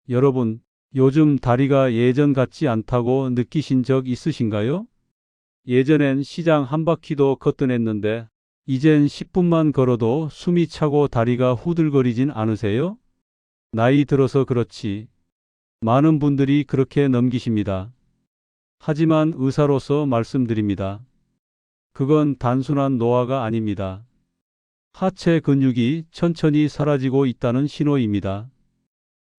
여러분, 요즘 다리가 예전 같지 않다고 느끼신 적 있으신가요? 예전엔 시장 한 바퀴도 거뜬했는데 이젠 10분만 걸어도 숨이 차고 다리가 후들거리진 않으세요? 나이 들어서 그렇지. 많은 분들이 그렇게 넘기십니다. 하지만 의사로서 말씀드립니다. 그건 단순한 노화가 아닙니다. 하체 근육이 천천히 사라지고 있다는 신호입니다.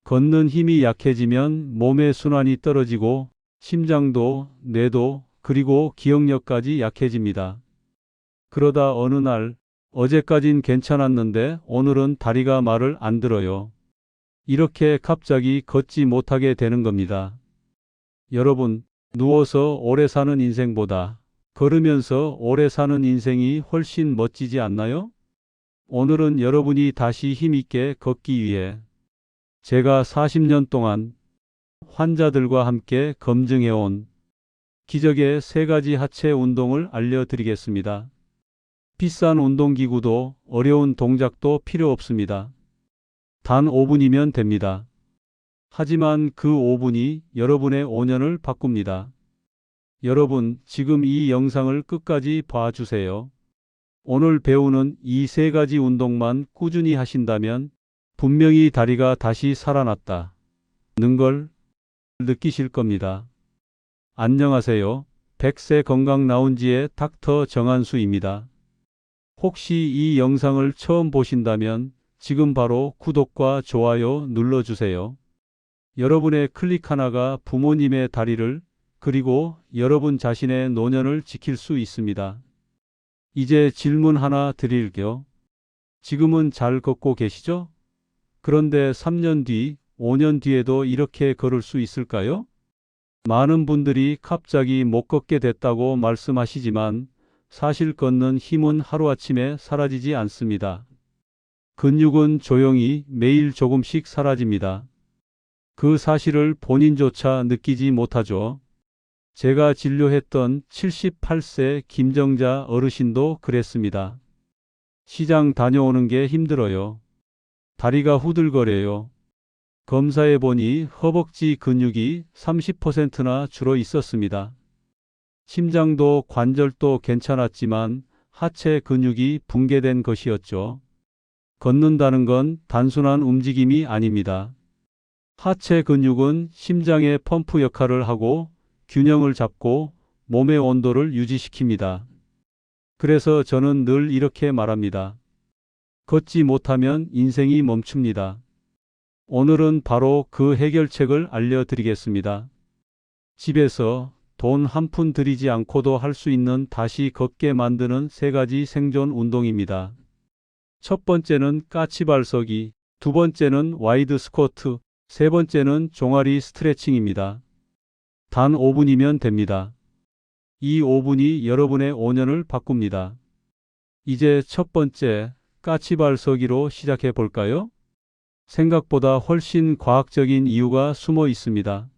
걷는 힘이 약해지면 몸의 순환이 떨어지고 심장도, 뇌도, 그리고 기억력까지 약해집니다. 그러다 어느 날, 어제까진 괜찮았는데 오늘은 다리가 말을 안 들어요. 이렇게 갑자기 걷지 못하게 되는 겁니다. 여러분, 누워서 오래 사는 인생보다 걸으면서 오래 사는 인생이 훨씬 멋지지 않나요? 오늘은 여러분이 다시 힘있게 걷기 위해 제가 40년 동안 환자들과 함께 검증해온 기적의 3가지 하체 운동을 알려드리겠습니다. 비싼 운동기구도 어려운 동작도 필요 없습니다. 단 5분이면 됩니다. 하지만 그 5분이 여러분의 5년을 바꿉니다. 여러분, 지금 이 영상을 끝까지 봐주세요. 오늘 배우는 이 3가지 운동만 꾸준히 하신다면 분명히 다리가 다시 살아났다는 걸 느끼실 겁니다. 안녕하세요. 100세 건강 라운지의 닥터 정한수입니다. 혹시 이 영상을 처음 보신다면 지금 바로 구독과 좋아요 눌러주세요. 여러분의 클릭 하나가 부모님의 다리를 그리고 여러분 자신의 노년을 지킬 수 있습니다. 이제 질문 하나 드릴게요. 지금은 잘 걷고 계시죠? 그런데 3년 뒤, 5년 뒤에도 이렇게 걸을 수 있을까요? 많은 분들이 갑자기 못 걷게 됐다고 말씀하시지만 사실 걷는 힘은 하루아침에 사라지지 않습니다. 근육은 조용히 매일 조금씩 사라집니다. 그 사실을 본인조차 느끼지 못하죠. 제가 진료했던 78세 김정자 어르신도 그랬습니다. 시장 다녀오는 게 힘들어요. 다리가 후들거려요. 검사해 보니 허벅지 근육이 30%나 줄어 있었습니다. 심장도 관절도 괜찮았지만 하체 근육이 붕괴된 것이었죠. 걷는다는 건 단순한 움직임이 아닙니다. 하체 근육은 심장의 펌프 역할을 하고 균형을 잡고 몸의 온도를 유지시킵니다. 그래서 저는 늘 이렇게 말합니다. 걷지 못하면 인생이 멈춥니다. 오늘은 바로 그 해결책을 알려드리겠습니다. 집에서 돈 한 푼 들이지 않고도 할 수 있는 다시 걷게 만드는 3가지 생존 운동입니다. 첫 번째는 까치발 서기, 두 번째는 와이드 스쿼트, 세 번째는 종아리 스트레칭입니다. 단 5분이면 됩니다. 이 5분이 여러분의 5년을 바꿉니다. 이제 첫 번째, 까치발 서기로 시작해 볼까요? 생각보다 훨씬 과학적인 이유가 숨어 있습니다.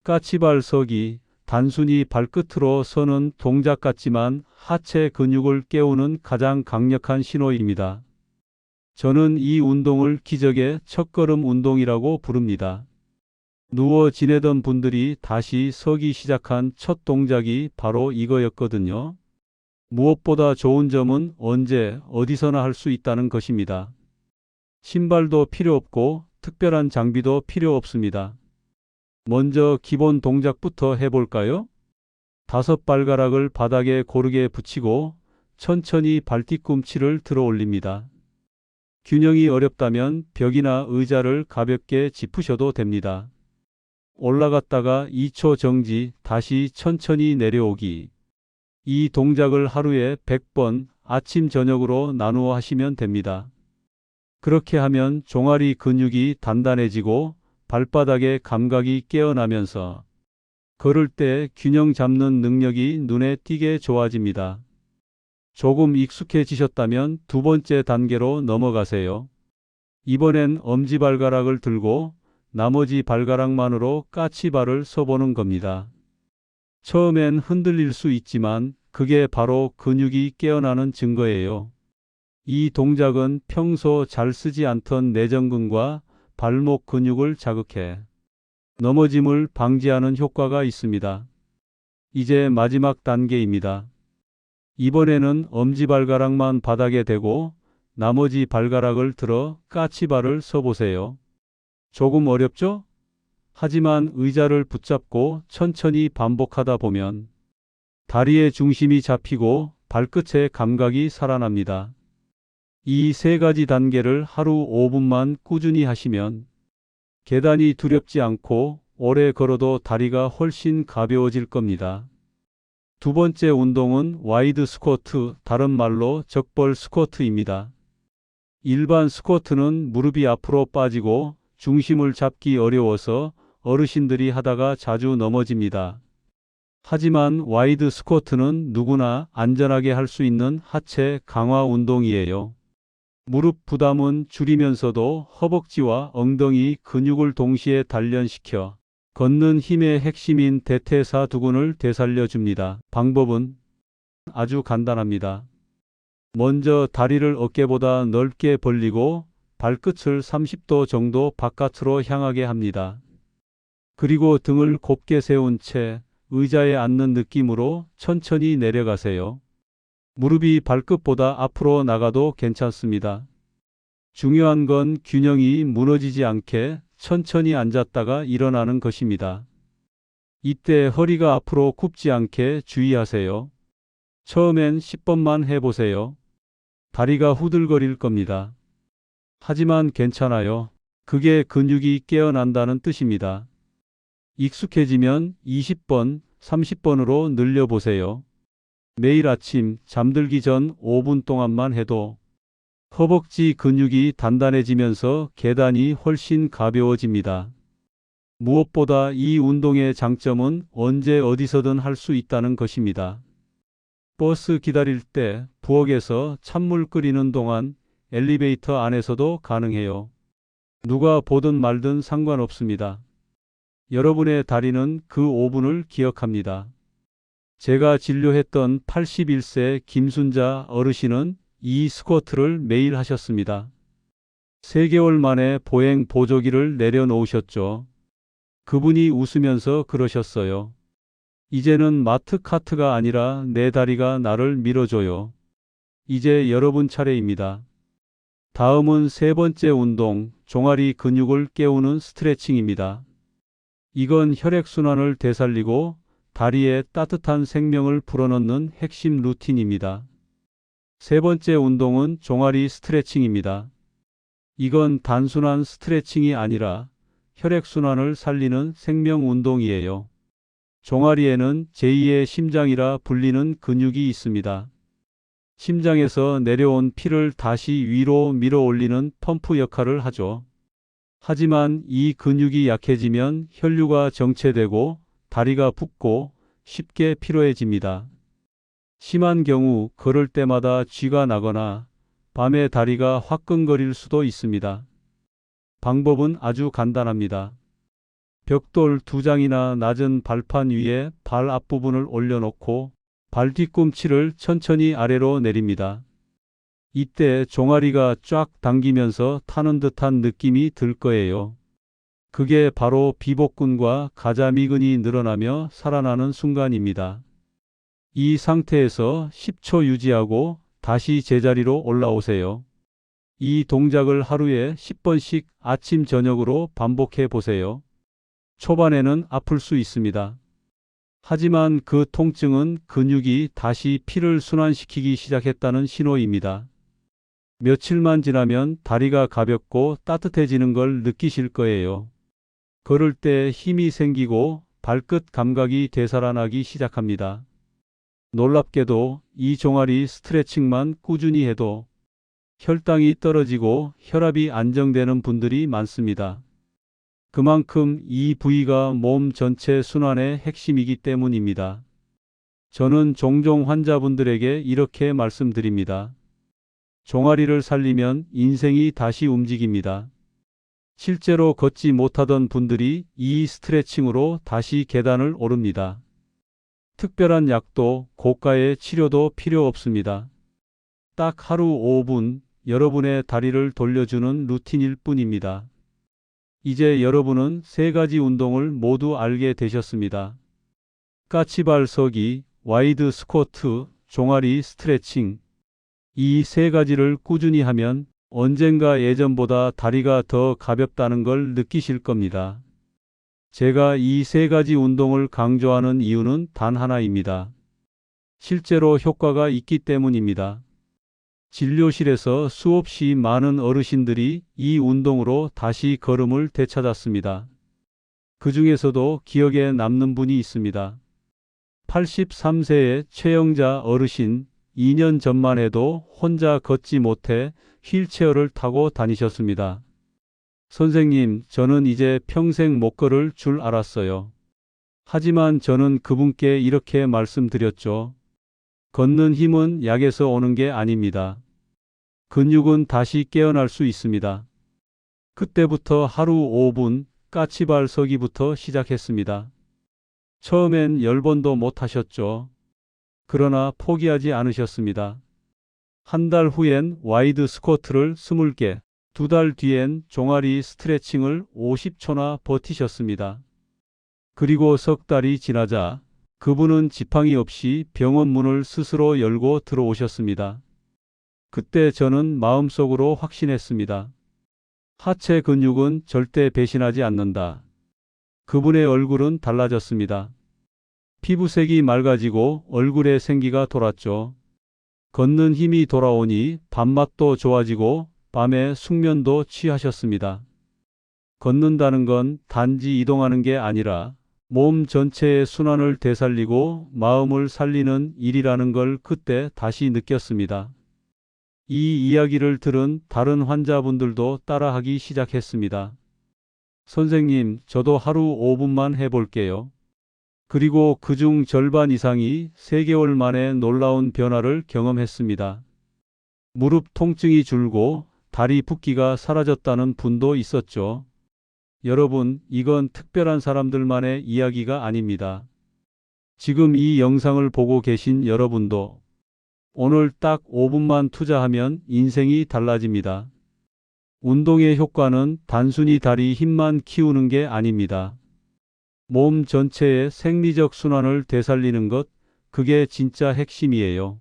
까치발 서기, 단순히 발끝으로 서는 동작 같지만 하체 근육을 깨우는 가장 강력한 신호입니다. 저는 이 운동을 기적의 첫걸음 운동이라고 부릅니다. 누워 지내던 분들이 다시 서기 시작한 첫 동작이 바로 이거였거든요. 무엇보다 좋은 점은 언제 어디서나 할 수 있다는 것입니다. 신발도 필요 없고 특별한 장비도 필요 없습니다. 먼저 기본 동작부터 해볼까요? 5발가락을 바닥에 고르게 붙이고 천천히 발뒤꿈치를 들어 올립니다. 균형이 어렵다면 벽이나 의자를 가볍게 짚으셔도 됩니다. 올라갔다가 2초 정지, 다시 천천히 내려오기. 이 동작을 하루에 100번 아침 저녁으로 나누어 하시면 됩니다. 그렇게 하면 종아리 근육이 단단해지고 발바닥의 감각이 깨어나면서 걸을 때 균형 잡는 능력이 눈에 띄게 좋아집니다. 조금 익숙해지셨다면 두 번째 단계로 넘어가세요. 이번엔 엄지발가락을 들고 나머지 발가락만으로 까치발을 서보는 겁니다. 처음엔 흔들릴 수 있지만 그게 바로 근육이 깨어나는 증거예요. 이 동작은 평소 잘 쓰지 않던 내전근과 발목 근육을 자극해 넘어짐을 방지하는 효과가 있습니다. 이제 마지막 단계입니다. 이번에는 엄지발가락만 바닥에 대고 나머지 발가락을 들어 까치발을 서보세요. 조금 어렵죠? 하지만 의자를 붙잡고 천천히 반복하다 보면 다리의 중심이 잡히고 발끝의 감각이 살아납니다. 이 세 가지 단계를 하루 5분만 꾸준히 하시면 계단이 두렵지 않고 오래 걸어도 다리가 훨씬 가벼워질 겁니다. 두 번째 운동은 와이드 스쿼트, 다른 말로 적벌 스쿼트입니다. 일반 스쿼트는 무릎이 앞으로 빠지고 중심을 잡기 어려워서 어르신들이 하다가 자주 넘어집니다. 하지만 와이드 스쿼트는 누구나 안전하게 할 수 있는 하체 강화 운동이에요. 무릎 부담은 줄이면서도 허벅지와 엉덩이 근육을 동시에 단련시켜 걷는 힘의 핵심인 대퇴사두근을 되살려줍니다. 방법은 아주 간단합니다. 먼저 다리를 어깨보다 넓게 벌리고 발끝을 30도 정도 바깥으로 향하게 합니다. 그리고 등을 곱게 세운 채 의자에 앉는 느낌으로 천천히 내려가세요. 무릎이 발끝보다 앞으로 나가도 괜찮습니다. 중요한 건 균형이 무너지지 않게 천천히 앉았다가 일어나는 것입니다. 이때 허리가 앞으로 굽지 않게 주의하세요. 처음엔 10번만 해보세요. 다리가 후들거릴 겁니다. 하지만 괜찮아요. 그게 근육이 깨어난다는 뜻입니다. 익숙해지면 20번, 30번으로 늘려보세요. 매일 아침 잠들기 전 5분 동안만 해도 허벅지 근육이 단단해지면서 계단이 훨씬 가벼워집니다. 무엇보다 이 운동의 장점은 언제 어디서든 할 수 있다는 것입니다. 버스 기다릴 때, 부엌에서 찬물 끓이는 동안, 엘리베이터 안에서도 가능해요. 누가 보든 말든 상관없습니다. 여러분의 다리는 그 5분을 기억합니다. 제가 진료했던 81세 김순자 어르신은 이 스쿼트를 매일 하셨습니다. 3개월 만에 보행 보조기를 내려놓으셨죠. 그분이 웃으면서 그러셨어요. 이제는 마트 카트가 아니라 내 다리가 나를 밀어줘요. 이제 여러분 차례입니다. 다음은 세 번째 운동, 종아리 근육을 깨우는 스트레칭입니다. 이건 혈액순환을 되살리고 다리에 따뜻한 생명을 불어넣는 핵심 루틴입니다. 세 번째 운동은 종아리 스트레칭입니다. 이건 단순한 스트레칭이 아니라 혈액순환을 살리는 생명 운동이에요. 종아리에는 제2의 심장이라 불리는 근육이 있습니다. 심장에서 내려온 피를 다시 위로 밀어 올리는 펌프 역할을 하죠. 하지만 이 근육이 약해지면 혈류가 정체되고 다리가 붓고 쉽게 피로해집니다. 심한 경우 걸을 때마다 쥐가 나거나 밤에 다리가 화끈거릴 수도 있습니다. 방법은 아주 간단합니다. 벽돌 2장이나 낮은 발판 위에 발 앞부분을 올려놓고 발 뒤꿈치를 천천히 아래로 내립니다. 이때 종아리가 쫙 당기면서 타는 듯한 느낌이 들 거예요. 그게 바로 비복근과 가자미근이 늘어나며 살아나는 순간입니다. 이 상태에서 10초 유지하고 다시 제자리로 올라오세요. 이 동작을 하루에 10번씩 아침 저녁으로 반복해 보세요. 초반에는 아플 수 있습니다. 하지만 그 통증은 근육이 다시 피를 순환시키기 시작했다는 신호입니다. 며칠만 지나면 다리가 가볍고 따뜻해지는 걸 느끼실 거예요. 걸을 때 힘이 생기고 발끝 감각이 되살아나기 시작합니다. 놀랍게도 이 종아리 스트레칭만 꾸준히 해도 혈당이 떨어지고 혈압이 안정되는 분들이 많습니다. 그만큼 이 부위가 몸 전체 순환의 핵심이기 때문입니다. 저는 종종 환자분들에게 이렇게 말씀드립니다. 종아리를 살리면 인생이 다시 움직입니다. 실제로 걷지 못하던 분들이 이 스트레칭으로 다시 계단을 오릅니다. 특별한 약도 고가의 치료도 필요 없습니다. 딱 하루 5분 여러분의 다리를 돌려주는 루틴일 뿐입니다. 이제 여러분은 세 가지 운동을 모두 알게 되셨습니다. 까치발 서기, 와이드 스쿼트, 종아리 스트레칭. 이 세 가지를 꾸준히 하면 언젠가 예전보다 다리가 더 가볍다는 걸 느끼실 겁니다. 제가 이 세 가지 운동을 강조하는 이유는 단 하나입니다. 실제로 효과가 있기 때문입니다. 진료실에서 수없이 많은 어르신들이 이 운동으로 다시 걸음을 되찾았습니다. 그 중에서도 기억에 남는 분이 있습니다. 83세의 최영자 어르신, 2년 전만 해도 혼자 걷지 못해 휠체어를 타고 다니셨습니다. 선생님, 저는 이제 평생 못 걸을 줄 알았어요. 하지만 저는 그분께 이렇게 말씀드렸죠. 걷는 힘은 약에서 오는 게 아닙니다. 근육은 다시 깨어날 수 있습니다. 그때부터 하루 5분 까치발 서기부터 시작했습니다. 처음엔 10번도 못 하셨죠. 그러나 포기하지 않으셨습니다. 한 달 후엔 와이드 스쿼트를 20개, 2달 뒤엔 종아리 스트레칭을 50초나 버티셨습니다. 그리고 석 달이 지나자 그분은 지팡이 없이 병원 문을 스스로 열고 들어오셨습니다. 그때 저는 마음속으로 확신했습니다. 하체 근육은 절대 배신하지 않는다. 그분의 얼굴은 달라졌습니다. 피부색이 맑아지고 얼굴에 생기가 돌았죠. 걷는 힘이 돌아오니 밥맛도 좋아지고 밤에 숙면도 취하셨습니다. 걷는다는 건 단지 이동하는 게 아니라 몸 전체의 순환을 되살리고 마음을 살리는 일이라는 걸 그때 다시 느꼈습니다. 이 이야기를 들은 다른 환자분들도 따라하기 시작했습니다. 선생님, 저도 하루 5분만 해볼게요. 그리고 그중 절반 이상이 3개월 만에 놀라운 변화를 경험했습니다. 무릎 통증이 줄고 다리 붓기가 사라졌다는 분도 있었죠. 여러분, 이건 특별한 사람들만의 이야기가 아닙니다. 지금 이 영상을 보고 계신 여러분도 오늘 딱 5분만 투자하면 인생이 달라집니다. 운동의 효과는 단순히 다리 힘만 키우는 게 아닙니다. 몸 전체의 생리적 순환을 되살리는 것, 그게 진짜 핵심이에요.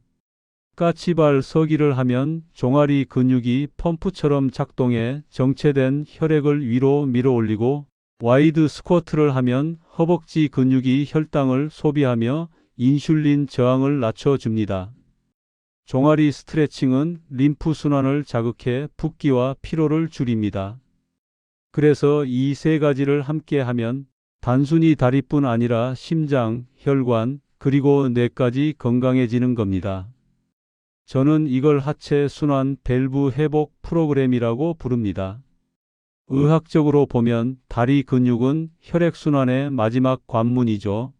까치발 서기를 하면 종아리 근육이 펌프처럼 작동해 정체된 혈액을 위로 밀어올리고, 와이드 스쿼트를 하면 허벅지 근육이 혈당을 소비하며 인슐린 저항을 낮춰줍니다. 종아리 스트레칭은 림프 순환을 자극해 붓기와 피로를 줄입니다. 그래서 이 세 가지를 함께 하면 단순히 다리뿐 아니라 심장, 혈관, 그리고 뇌까지 건강해지는 겁니다. 저는 이걸 하체 순환 밸브 회복 프로그램이라고 부릅니다. 의학적으로 보면 다리 근육은 혈액순환의 마지막 관문이죠.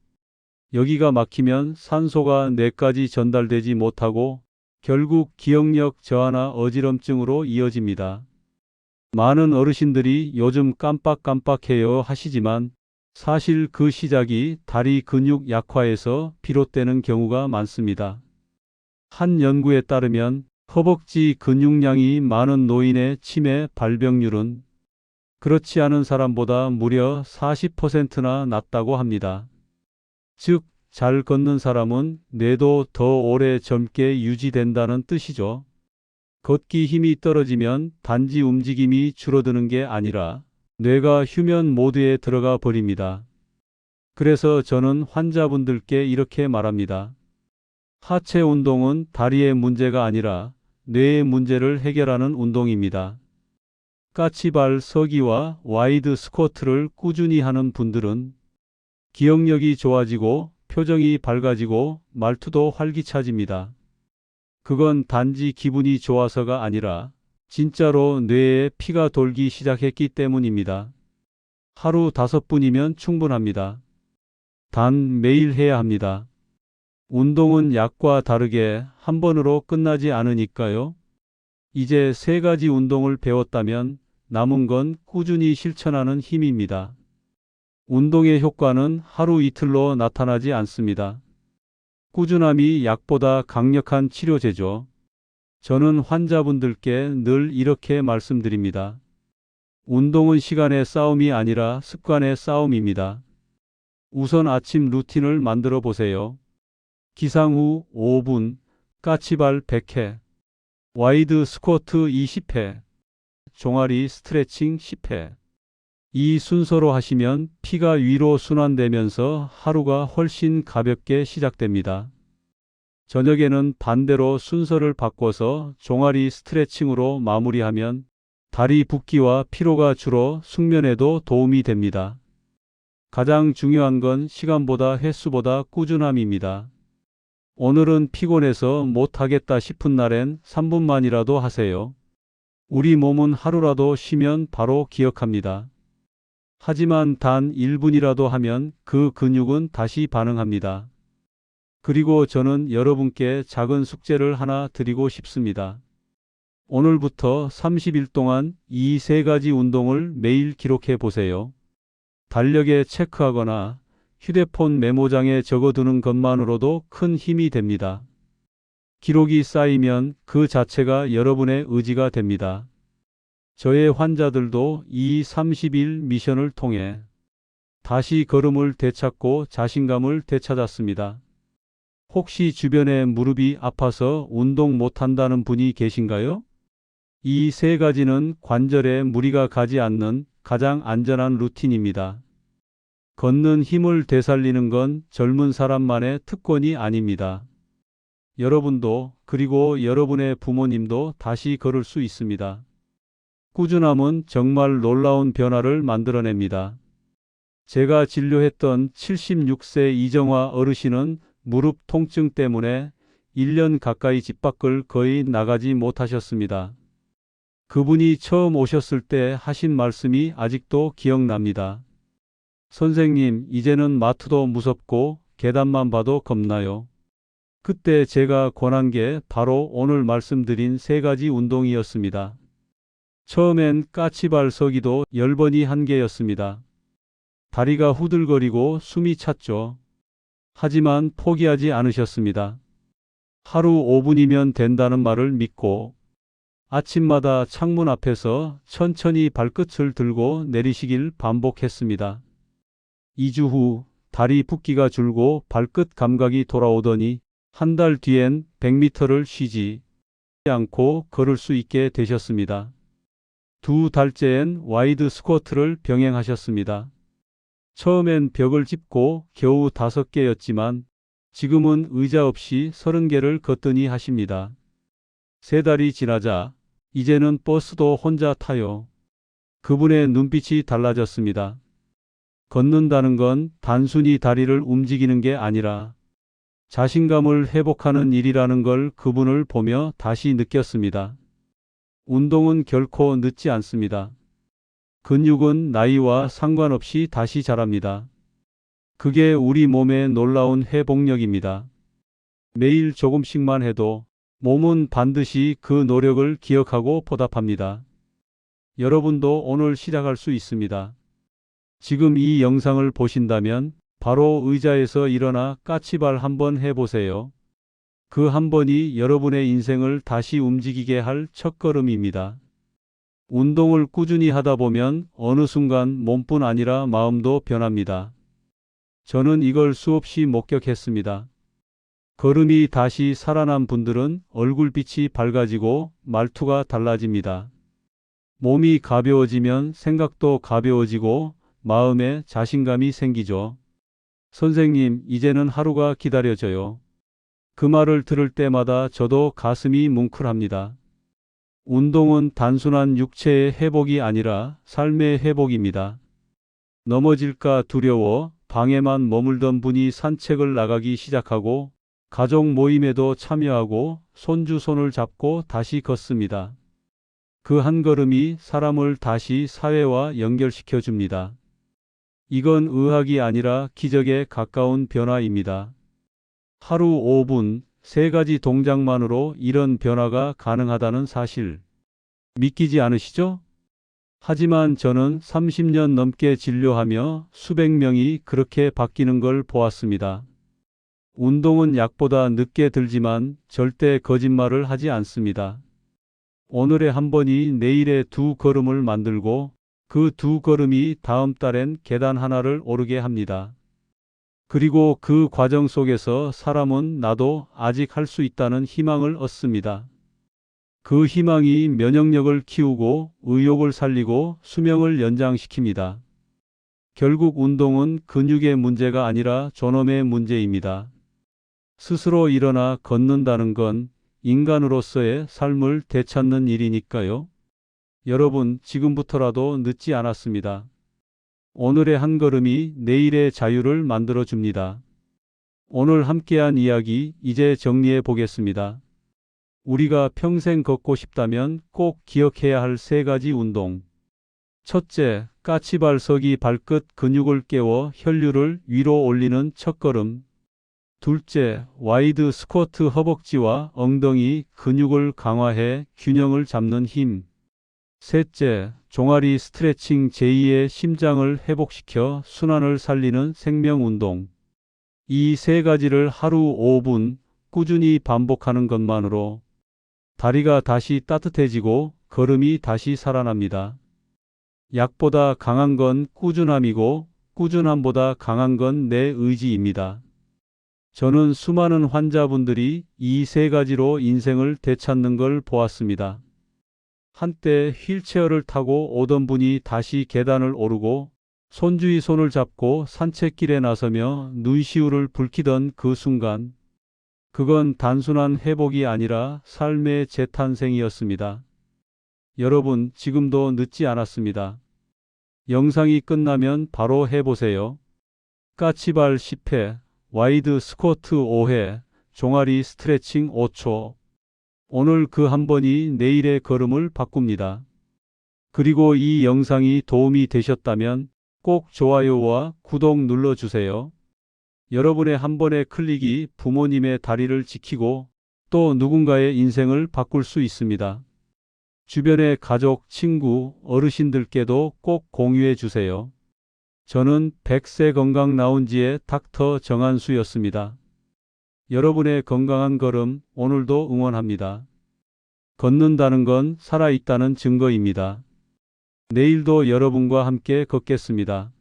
여기가 막히면 산소가 뇌까지 전달되지 못하고 결국 기억력 저하나 어지럼증으로 이어집니다. 많은 어르신들이 요즘 깜빡깜빡해요 하시지만 사실 그 시작이 다리 근육 약화에서 비롯되는 경우가 많습니다. 한 연구에 따르면 허벅지 근육량이 많은 노인의 치매 발병률은 그렇지 않은 사람보다 무려 40%나 낮다고 합니다. 즉, 잘 걷는 사람은 뇌도 더 오래 젊게 유지된다는 뜻이죠. 걷기 힘이 떨어지면 단지 움직임이 줄어드는 게 아니라 뇌가 휴면 모드에 들어가 버립니다. 그래서 저는 환자분들께 이렇게 말합니다. 하체 운동은 다리의 문제가 아니라 뇌의 문제를 해결하는 운동입니다. 까치발 서기와 와이드 스쿼트를 꾸준히 하는 분들은 기억력이 좋아지고 표정이 밝아지고 말투도 활기차집니다. 그건 단지 기분이 좋아서가 아니라 진짜로 뇌에 피가 돌기 시작했기 때문입니다. 하루 5분이면 충분합니다. 단 매일 해야 합니다. 운동은 약과 다르게 한 번으로 끝나지 않으니까요. 이제 3가지 운동을 배웠다면 남은 건 꾸준히 실천하는 힘입니다. 운동의 효과는 하루 이틀로 나타나지 않습니다. 꾸준함이 약보다 강력한 치료제죠. 저는 환자분들께 늘 이렇게 말씀드립니다. 운동은 시간의 싸움이 아니라 습관의 싸움입니다. 우선 아침 루틴을 만들어 보세요. 기상 후 5분, 까치발 100회, 와이드 스쿼트 20회, 종아리 스트레칭 10회. 이 순서로 하시면 피가 위로 순환되면서 하루가 훨씬 가볍게 시작됩니다. 저녁에는 반대로 순서를 바꿔서 종아리 스트레칭으로 마무리하면 다리 붓기와 피로가 줄어 숙면에도 도움이 됩니다. 가장 중요한 건 시간보다 횟수보다 꾸준함입니다. 오늘은 피곤해서 못하겠다 싶은 날엔 3분만이라도 하세요. 우리 몸은 하루라도 쉬면 바로 기억합니다. 하지만 단 1분이라도 하면 그 근육은 다시 반응합니다. 그리고 저는 여러분께 작은 숙제를 하나 드리고 싶습니다. 오늘부터 30일 동안 이 세 가지 운동을 매일 기록해 보세요. 달력에 체크하거나 휴대폰 메모장에 적어두는 것만으로도 큰 힘이 됩니다. 기록이 쌓이면 그 자체가 여러분의 의지가 됩니다. 저의 환자들도 이 30일 미션을 통해 다시 걸음을 되찾고 자신감을 되찾았습니다. 혹시 주변에 무릎이 아파서 운동 못한다는 분이 계신가요? 이 세 가지는 관절에 무리가 가지 않는 가장 안전한 루틴입니다. 걷는 힘을 되살리는 건 젊은 사람만의 특권이 아닙니다. 여러분도 그리고 여러분의 부모님도 다시 걸을 수 있습니다. 꾸준함은 정말 놀라운 변화를 만들어냅니다. 제가 진료했던 76세 이정화 어르신은 무릎 통증 때문에 1년 가까이 집 밖을 거의 나가지 못하셨습니다. 그분이 처음 오셨을 때 하신 말씀이 아직도 기억납니다. 선생님, 이제는 마트도 무섭고 계단만 봐도 겁나요. 그때 제가 권한 게 바로 오늘 말씀드린 세 가지 운동이었습니다. 처음엔 까치발 서기도 10번이 한계였습니다. 다리가 후들거리고 숨이 찼죠. 하지만 포기하지 않으셨습니다. 하루 5분이면 된다는 말을 믿고 아침마다 창문 앞에서 천천히 발끝을 들고 내리시길 반복했습니다. 2주 후 다리 붓기가 줄고 발끝 감각이 돌아오더니 한 달 뒤엔 100m를 쉬지 않고 걸을 수 있게 되셨습니다. 2달째엔 와이드 스쿼트를 병행하셨습니다. 처음엔 벽을 짚고 겨우 5개였지만 지금은 의자 없이 30개를 걷더니 하십니다. 3달이 지나자 이제는 버스도 혼자 타요. 그분의 눈빛이 달라졌습니다. 걷는다는 건 단순히 다리를 움직이는 게 아니라 자신감을 회복하는 일이라는 걸 그분을 보며 다시 느꼈습니다. 운동은 결코 늦지 않습니다. 근육은 나이와 상관없이 다시 자랍니다. 그게 우리 몸의 놀라운 회복력입니다. 매일 조금씩만 해도 몸은 반드시 그 노력을 기억하고 보답합니다. 여러분도 오늘 시작할 수 있습니다. 지금 이 영상을 보신다면 바로 의자에서 일어나 까치발 한번 해보세요. 그 한 번이 여러분의 인생을 다시 움직이게 할 첫걸음입니다. 운동을 꾸준히 하다 보면 어느 순간 몸뿐 아니라 마음도 변합니다. 저는 이걸 수없이 목격했습니다. 걸음이 다시 살아난 분들은 얼굴빛이 밝아지고 말투가 달라집니다. 몸이 가벼워지면 생각도 가벼워지고 마음에 자신감이 생기죠. 선생님, 이제는 하루가 기다려져요. 그 말을 들을 때마다 저도 가슴이 뭉클합니다. 운동은 단순한 육체의 회복이 아니라 삶의 회복입니다. 넘어질까 두려워 방에만 머물던 분이 산책을 나가기 시작하고 가족 모임에도 참여하고 손주 손을 잡고 다시 걷습니다. 그 한 걸음이 사람을 다시 사회와 연결시켜 줍니다. 이건 의학이 아니라 기적에 가까운 변화입니다. 하루 5분, 3가지 동작만으로 이런 변화가 가능하다는 사실 믿기지 않으시죠? 하지만 저는 30년 넘게 진료하며 수백 명이 그렇게 바뀌는 걸 보았습니다. 운동은 약보다 늦게 들지만 절대 거짓말을 하지 않습니다. 오늘의 한 번이 내일의 2걸음을 만들고 그 두 걸음이 다음 달엔 계단 하나를 오르게 합니다. 그리고 그 과정 속에서 사람은 나도 아직 할 수 있다는 희망을 얻습니다. 그 희망이 면역력을 키우고 의욕을 살리고 수명을 연장시킵니다. 결국 운동은 근육의 문제가 아니라 존엄의 문제입니다. 스스로 일어나 걷는다는 건 인간으로서의 삶을 되찾는 일이니까요. 여러분, 지금부터라도 늦지 않았습니다. 오늘의 한 걸음이 내일의 자유를 만들어 줍니다. 오늘 함께한 이야기 이제 정리해 보겠습니다. 우리가 평생 걷고 싶다면 꼭 기억해야 할 세 가지 운동. 첫째, 까치발서기 발끝 근육을 깨워 혈류를 위로 올리는 첫걸음. 둘째, 와이드 스쿼트 허벅지와 엉덩이 근육을 강화해 균형을 잡는 힘. 셋째, 종아리 스트레칭 제2의 심장을 회복시켜 순환을 살리는 생명운동. 이 세 가지를 하루 5분 꾸준히 반복하는 것만으로 다리가 다시 따뜻해지고 걸음이 다시 살아납니다. 약보다 강한 건 꾸준함이고 꾸준함보다 강한 건 내 의지입니다. 저는 수많은 환자분들이 이 세 가지로 인생을 되찾는 걸 보았습니다. 한때 휠체어를 타고 오던 분이 다시 계단을 오르고 손주의 손을 잡고 산책길에 나서며 눈시울을 붉히던 그 순간, 그건 단순한 회복이 아니라 삶의 재탄생이었습니다. 여러분, 지금도 늦지 않았습니다. 영상이 끝나면 바로 해보세요. 까치발 10회, 와이드 스쿼트 5회, 종아리 스트레칭 5초. 오늘 그 한 번이 내일의 걸음을 바꿉니다. 그리고 이 영상이 도움이 되셨다면 꼭 좋아요와 구독 눌러주세요. 여러분의 한 번의 클릭이 부모님의 다리를 지키고 또 누군가의 인생을 바꿀 수 있습니다. 주변의 가족, 친구, 어르신들께도 꼭 공유해 주세요. 저는 100세 건강 라운지의 닥터 정한수였습니다. 여러분의 건강한 걸음 오늘도 응원합니다. 걷는다는 건 살아있다는 증거입니다. 내일도 여러분과 함께 걷겠습니다.